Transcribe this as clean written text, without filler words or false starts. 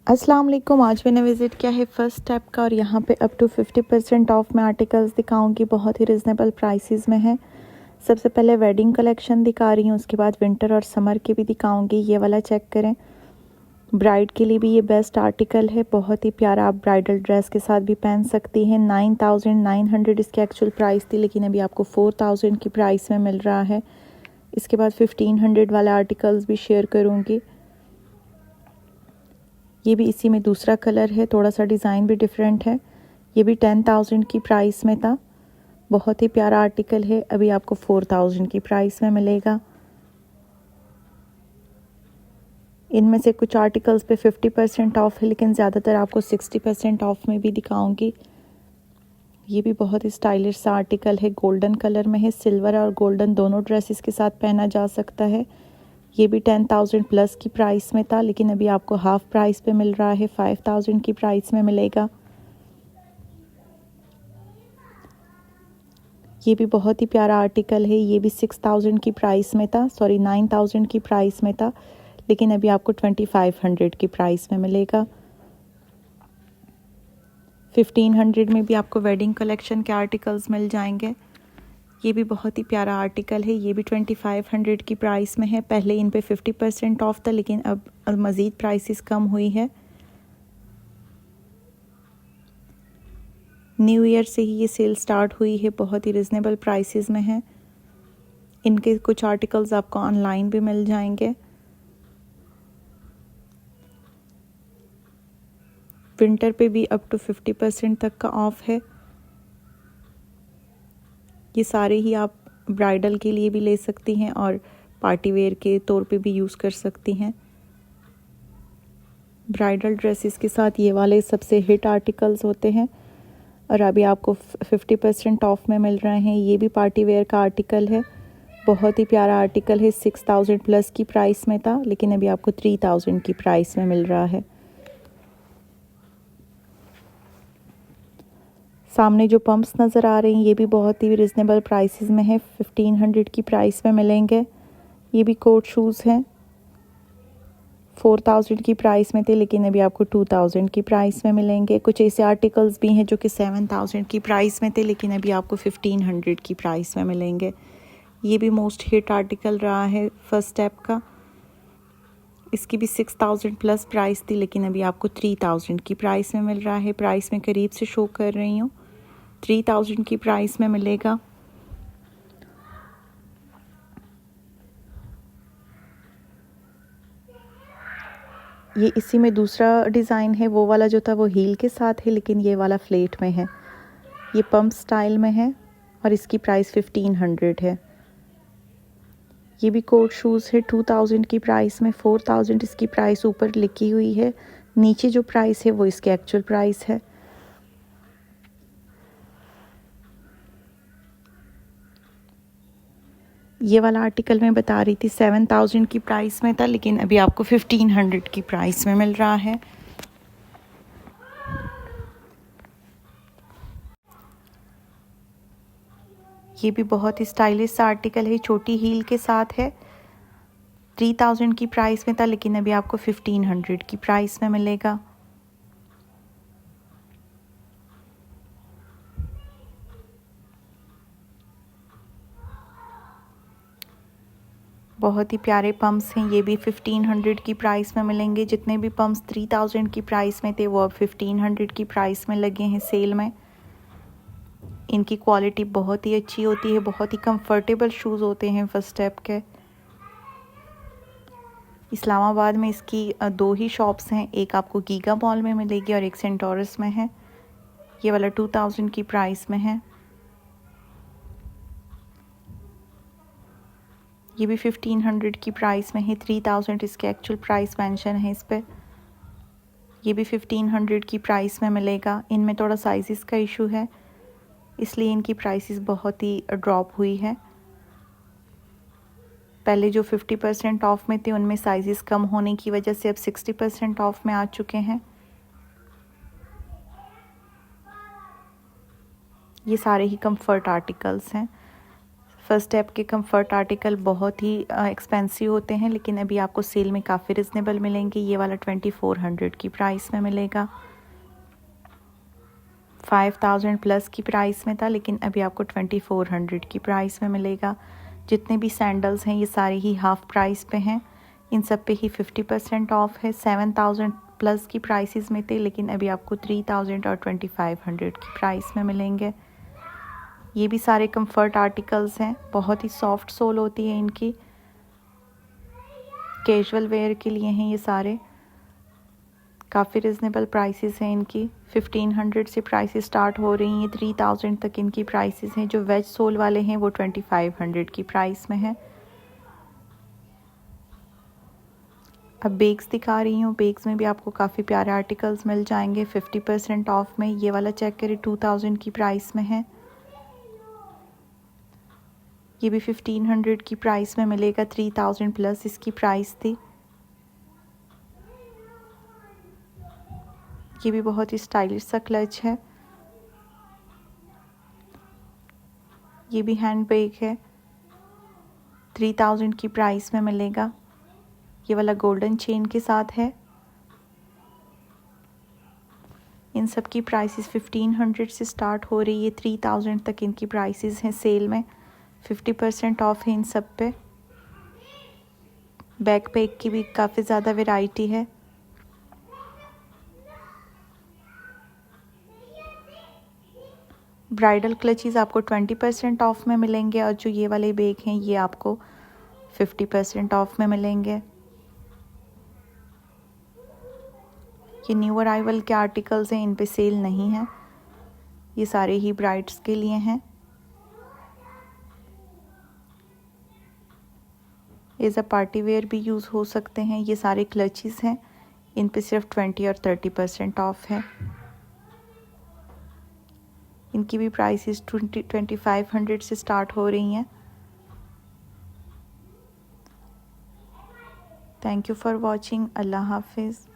अस्सलाम वालेकुम। आज मैंने विज़िट किया है फर्स्ट स्टेप का और यहाँ पे अप टू 50% ऑफ में आर्टिकल्स दिखाऊंगी, बहुत ही रिजनेबल प्राइसेस में है। सबसे पहले वेडिंग कलेक्शन दिखा रही हूँ, उसके बाद विंटर और समर के भी दिखाऊंगी। ये वाला चेक करें, ब्राइड के लिए भी ये बेस्ट आर्टिकल है, बहुत ही प्यारा। आप ब्राइडल ड्रेस के साथ भी पहन सकती हैं। 9900 इसकी एक्चुअल प्राइस थी, लेकिन अभी आपको 4000 की प्राइस में मिल रहा है। इसके बाद 1500 वाले आर्टिकल्स भी शेयर करूँगी। ये भी इसी में दूसरा कलर है, थोड़ा सा डिज़ाइन भी डिफरेंट है। ये भी 10,000 की प्राइस में था, बहुत ही प्यारा आर्टिकल है। अभी आपको 4000 की प्राइस में मिलेगा। इनमें से कुछ आर्टिकल्स पे 50% ऑफ है, लेकिन ज़्यादातर आपको 60% ऑफ में भी दिखाऊंगी। ये भी बहुत ही स्टाइलिश सा आर्टिकल है, गोल्डन कलर में है। सिल्वर और गोल्डन दोनों ड्रेसेस के साथ पहना जा सकता है। ये भी 10,000 प्लस की प्राइस में था, लेकिन अभी आपको हाफ प्राइस पे मिल रहा है, 5000 की प्राइस में मिलेगा। ये भी बहुत ही प्यारा आर्टिकल है। ये भी 6000 की प्राइस में था, सॉरी 9000 की प्राइस में था, लेकिन अभी आपको 2500 की प्राइस में मिलेगा। 1500 में भी आपको वेडिंग कलेक्शन के आर्टिकल्स मिल जाएंगे। ये भी बहुत ही प्यारा आर्टिकल है। ये भी 2500 की प्राइस में है। पहले इन पे 50% ऑफ था, लेकिन अब मज़ीद प्राइसेस कम हुई है। न्यू ईयर से ही ये सेल स्टार्ट हुई है, बहुत ही रिजनेबल प्राइसेस में है। इनके कुछ आर्टिकल्स आपको ऑनलाइन भी मिल जाएंगे। विंटर पे भी अप टू 50% तक का ऑफ है। ये सारे ही आप ब्राइडल के लिए भी ले सकती हैं और पार्टी वेयर के तौर पे भी यूज़ कर सकती हैं। ब्राइडल ड्रेसेस के साथ ये वाले सबसे हिट आर्टिकल्स होते हैं, और अभी आपको 50% ऑफ में मिल रहे हैं। ये भी पार्टी वेयर का आर्टिकल है, बहुत ही प्यारा आर्टिकल है। 6000 प्लस की प्राइस में था, लेकिन अभी आपको 3000 की प्राइस में मिल रहा है। सामने जो पंप्स नज़र आ रही हैं, ये भी बहुत ही रिजनेबल प्राइसेस में है, 1500 की प्राइस में मिलेंगे। ये भी कोट शूज़ हैं, 4000 की प्राइस में थे, लेकिन अभी आपको 2000 की प्राइस में मिलेंगे। कुछ ऐसे आर्टिकल्स भी हैं जो कि 7000 की प्राइस में थे, लेकिन अभी आपको 1500 की प्राइस में मिलेंगे। ये भी मोस्ट हिट आर्टिकल रहा है फर्स्ट स्टेप का। इसकी भी 6000 प्लस प्राइस थी, लेकिन अभी आपको 3000 की प्राइस में मिल रहा है। प्राइस में करीब से शो कर रही हूँ, 3000 की प्राइस में मिलेगा। ये इसी में दूसरा डिज़ाइन है, वो वाला जो था वो हील के साथ है, लेकिन ये वाला फ्लेट में है। ये पंप स्टाइल में है और इसकी प्राइस 1500 है। ये भी कोट शूज़ है 2000 की प्राइस में, 4000 इसकी प्राइस ऊपर लिखी हुई है, नीचे जो प्राइस है वो इसकी एक्चुअल प्राइस है। ये वाला आर्टिकल मैं बता रही थी 7000 की प्राइस में था, लेकिन अभी आपको 1500 की प्राइस में मिल रहा है। ये भी बहुत ही स्टाइलिश आर्टिकल है, छोटी हील के साथ है। 3000 की प्राइस में था, लेकिन अभी आपको 1500 की प्राइस में मिलेगा। बहुत ही प्यारे पम्प्स हैं, ये भी 1500 की प्राइस में मिलेंगे। जितने भी पम्प्स 3000 की प्राइस में थे वो अब 1500 की प्राइस में लगे हैं सेल में। इनकी क्वालिटी बहुत ही अच्छी होती है, बहुत ही कंफर्टेबल शूज़ होते हैं फर्स्ट स्टेप के। इस्लामाबाद में इसकी दो ही शॉप्स हैं, एक आपको गीगा मॉल में मिलेगी और एक सेंटोरस में है। ये वाला 2000 की प्राइस में है। ये भी 1500 की प्राइस में है, 3000 इसके एक्चुअल प्राइस मेंशन है इस पर। ये भी 1500 की प्राइस में मिलेगा। इनमें थोड़ा साइज़ का इशू है, इसलिए इनकी प्राइसेस बहुत ही ड्रॉप हुई है। पहले जो 50% ऑफ में थे उनमें साइज़ कम होने की वजह से अब 60% ऑफ में आ चुके हैं। ये सारे ही कंफर्ट आर्टिकल्स हैं। फर्स्ट ऐप के कंफर्ट आर्टिकल बहुत ही एक्सपेंसिव होते हैं, लेकिन अभी आपको सेल में काफ़ी रिजनेबल मिलेंगे। ये वाला 2400 की प्राइस में मिलेगा। 5000 प्लस की प्राइस में था, लेकिन अभी आपको 2400 की प्राइस में मिलेगा। जितने भी सैंडल्स हैं ये सारे ही हाफ प्राइस पे हैं। इन सब पे ही 50% ऑफ है। 7000 प्लस की प्राइसेस में थे, लेकिन अभी आपको 3000 और 2500 की प्राइस में मिलेंगे। ये भी सारे कंफर्ट आर्टिकल्स हैं। बहुत ही सॉफ्ट सोल होती है इनकी। कैजुअल वेयर के लिए हैं ये सारे। काफ़ी रिजनेबल प्राइसेस हैं इनकी। 1500 से प्राइसेस स्टार्ट हो रही हैं। 3000 तक इनकी प्राइसेस हैं। जो वेज सोल वाले हैं वो 2500 की प्राइस में है। अब बेग्स दिखा रही हूँ। बेग्स में भी आपको काफ़ी प्यारे आर्टिकल्स मिल जाएंगे 50% ऑफ में। ये वाला चेक करें, 2000 की प्राइस में है। ये भी 1500 की प्राइस में मिलेगा। 3000 प्लस इसकी प्राइस थी। ये भी बहुत ही स्टाइलिश सा क्लच है। ये भी हैंड बैग है। 3000 की प्राइस में मिलेगा। ये वाला गोल्डन चेन के साथ है। इन सब की प्राइसेस 1500 से स्टार्ट हो रही है। 3000 तक इनकी प्राइसेस हैं सेल में। 50% ऑफ है इन सब पे। बैकपैक की भी काफ़ी ज़्यादा वैरायटी है। ब्राइडल क्लचीज़ आपको 20% ऑफ में मिलेंगे, और जो ये वाले बैग हैं ये आपको 50% ऑफ में मिलेंगे। ये न्यू अराइवल के आर्टिकल्स हैं, इन पे सेल नहीं है। ये सारे ही ब्राइड्स के लिए हैं। एज अ पार्टी वेयर भी यूज़ हो सकते हैं। ये सारे क्लचेस हैं, इन पे सिर्फ 20 और 30% ऑफ है। इनकी भी प्राइसेस 2500 से स्टार्ट हो रही हैं। Thank you for watching. अल्लाह हाफिज़।